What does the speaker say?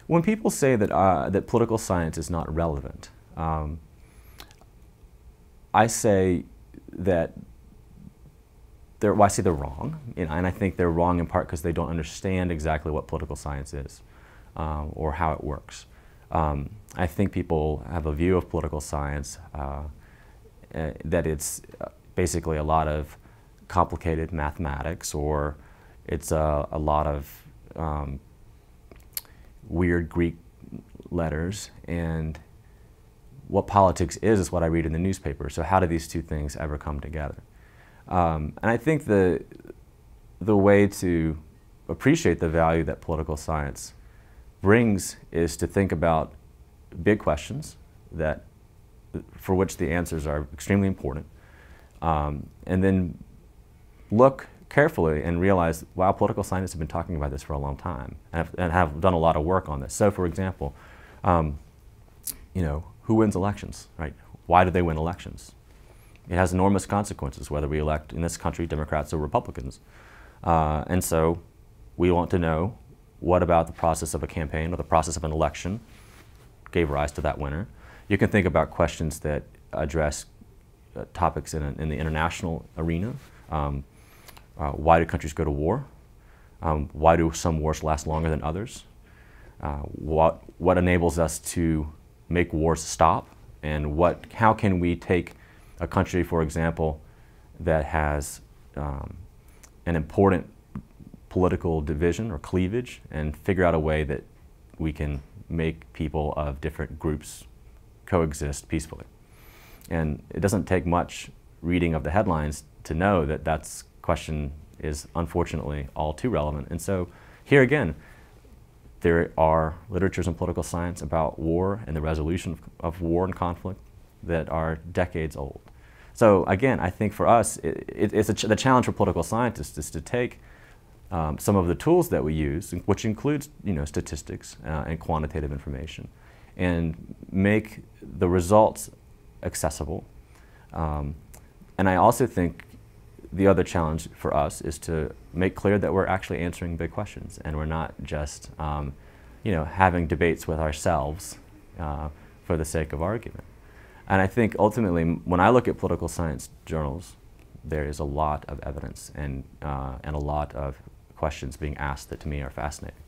When people say that, that political science is not relevant, I say that I say they're wrong, and I think they're wrong in part because they don't understand exactly what political science is or how it works. I think people have a view of political science that it's basically a lot of complicated mathematics, or it's a lot of weird Greek letters, and what politics is what I read in the newspaper. So how do these two things ever come together? And I think the way to appreciate the value that political science brings is to think about big questions for which the answers are extremely important, and then look carefully and realize, wow, political scientists have been talking about this for a long time and have done a lot of work on this. So, for example, you know, who wins elections, right? Why do they win elections? It has enormous consequences whether we elect, in this country, Democrats or Republicans. And so we want to know what about the process of a campaign or the process of an election gave rise to that winner. You can think about questions that address topics in the international arena. Why do countries go to war? Why do some wars last longer than others? What enables us to make wars stop? And how can we take a country, for example, that has an important political division or cleavage and figure out a way that we can make people of different groups coexist peacefully? And it doesn't take much reading of the headlines to know that that question is unfortunately all too relevant. And so here again, there are literatures in political science about war and the resolution of war and conflict that are decades old. So again, I think for us, the challenge for political scientists is to take some of the tools that we use, which includes, you know, statistics and quantitative information, and make the results accessible. And I also think the other challenge for us is to make clear that we're actually answering big questions, and we're not just you know, having debates with ourselves for the sake of argument. And I think ultimately, when I look at political science journals, there is a lot of evidence and a lot of questions being asked that to me are fascinating.